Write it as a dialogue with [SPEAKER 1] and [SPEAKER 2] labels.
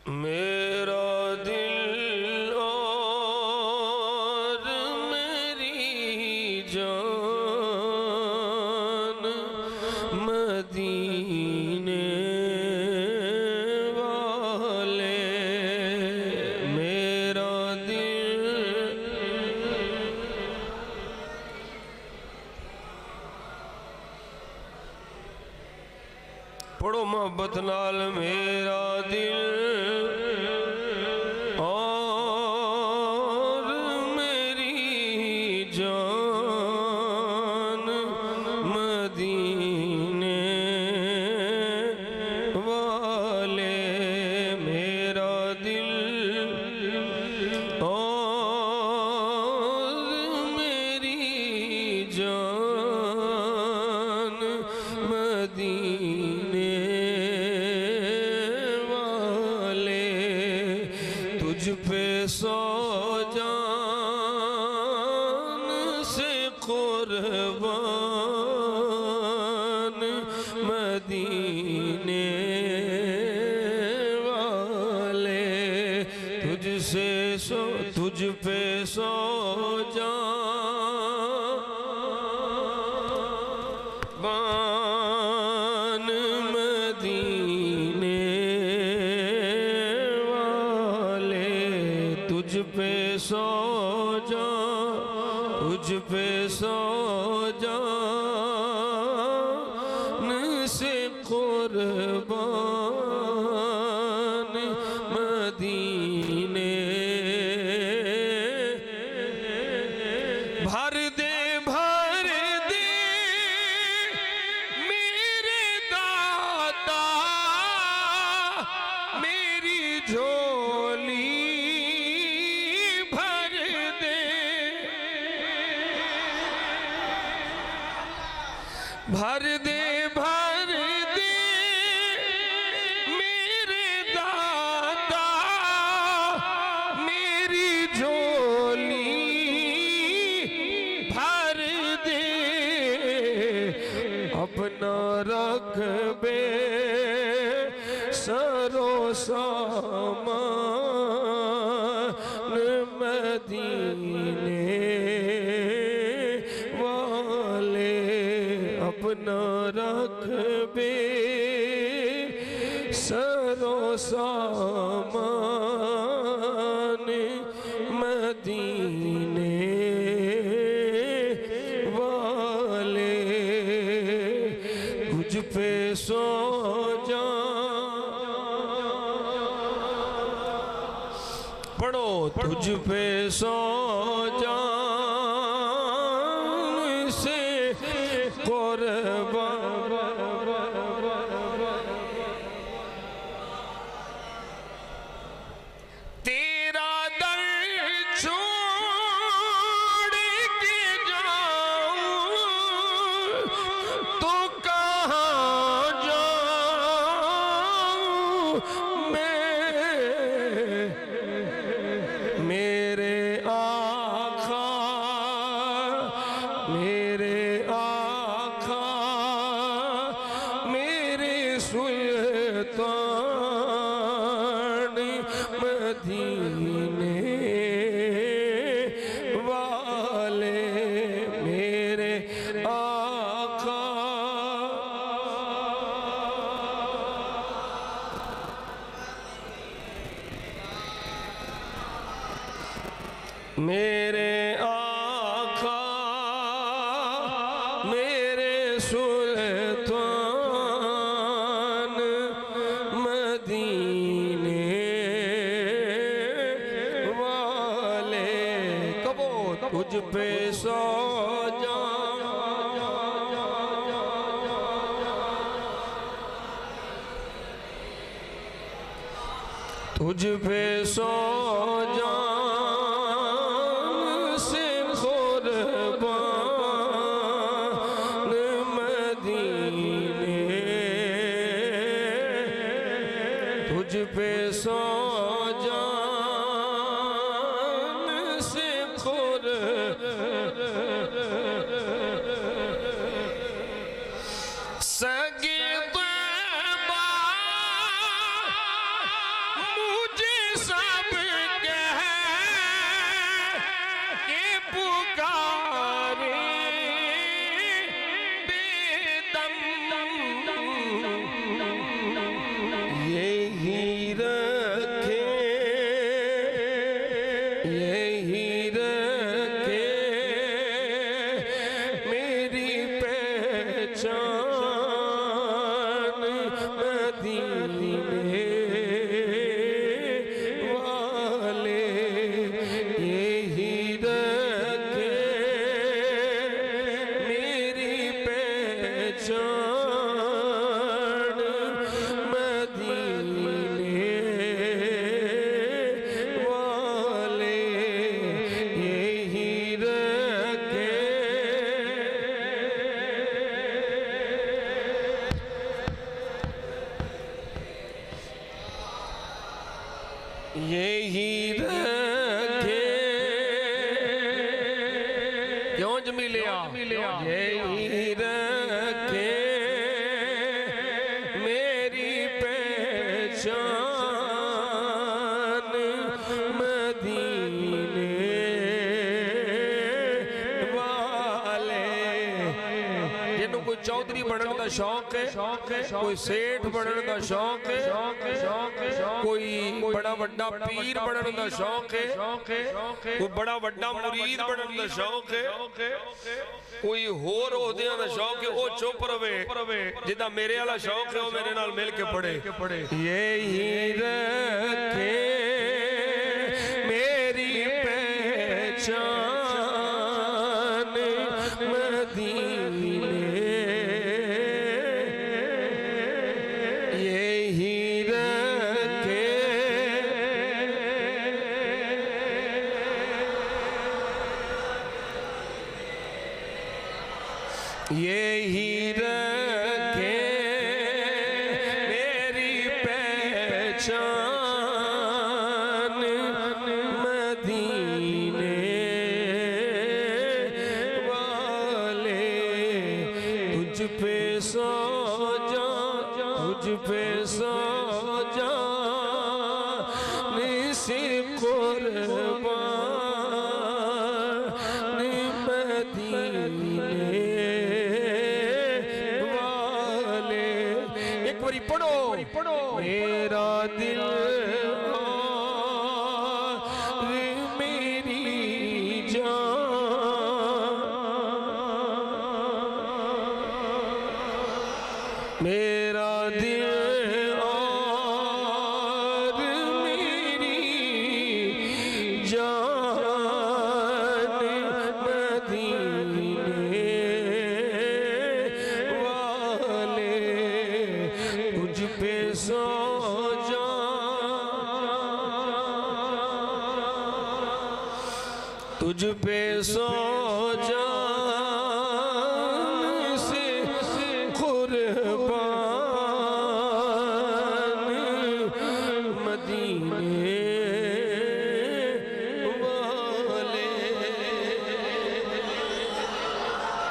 [SPEAKER 1] मेरा दिल और मेरी जान मदीने वाले, मेरा दिल। पढ़ो मोहब्बत नाल, मेरा दिल और मेरी जान मदीने वाले, मेरा दिल और मेरी जान मदीने वाले, तुझ पे सौ जान से कुर्बान मदीने वाले, तुझसे सौ, तुझ पे सौ जान मदीने वाले, तुझ पे सौ जान, तुझ पे सौ जान से कुर्बान मदीने। भर दे भर दे मेरे दाता मेरी झोली, भर दे भर दे भर दे मेरे दाता मेरी झोली, भर दे अपना रखबे सरो सामान मदीने वाले, अपना रखबे सरो सामान मदीने वाले, तुझ पे सौ जान, पढ़ो, तुझ पे सौ जान से कुर्बान, तेरा दर छोड़ के जाऊं तो कहाँ जाऊं मैं, मेरे आका मेरे आका मेरे सुल्तान मदीने वाले, मेरे आका मेरे आका मेरे सुल्तान मदीने वाले, कबो तुझ पे सौ जान, तुझ पे सौ जान से कुर्बान मदीने, तुझ पे सौ जान से सगे यही रखे क्यों जमीलिया यही रखे मेरी पहचान मदीने वाले जिन्हों कोई चौधरी बनने का शौक है कोई सेठ बनने का शौक है कोई बड़ा वड्डा पीर बनने का शौक है कोई बड़ा वड्डा मुरीद बनने का शौक है कोई होर ओहदियां दा शौक है वो चुप रवे जिदा मेरे वाला शौक है वो मेरे नाल मिल के पढ़े यही रखे मेरी पहचान मदीने यही रखे यही रखे मेरी पहचान मदीने वाले तुझ पे सो जा तुझ पे सो जा निसी कुर्बान मदीने पढ़ो मेरा दिल और मेरी जान मेरा दिल और मेरी जान मदीने वाले तुझ पे सो जा तुझ पे सो जा